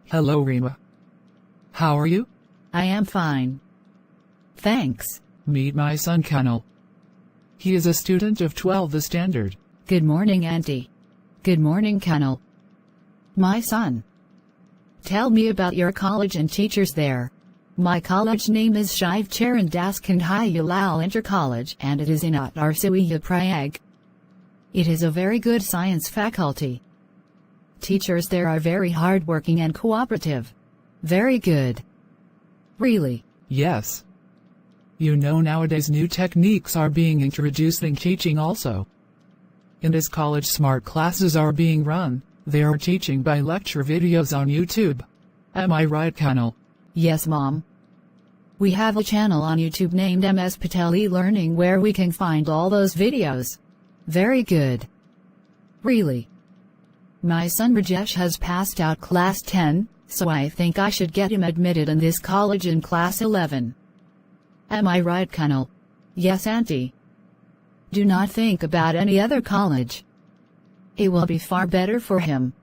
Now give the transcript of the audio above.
Hello, Rima. How are you? I am fine. Thanks. Meet my son, Kanal. He is a student of 12 the standard. Good morning, Auntie. Good morning, Kanal. My son. Tell me about your college and teachers there. My college name is Shiv Charan Das Kandhayalal Inter College and it is in Uttarsawiyya Prayag. It is a very good science faculty. Teachers there are very hardworking and cooperative. Very good. Really? Yes. You know, nowadays new techniques are being introduced in teaching also. In this college, smart classes are being run. They are teaching by lecture videos on YouTube. Am I right, Kanal? Yes, Mom. We have a channel on YouTube named MS Patel E-Learning where we can find all those videos. Very good. Really? My son Rajesh has passed out class 10, so I think I should get him admitted in this college in class 11. Am I right, Kanal? Yes, Auntie. Do not think about any other college. It will be far better for him.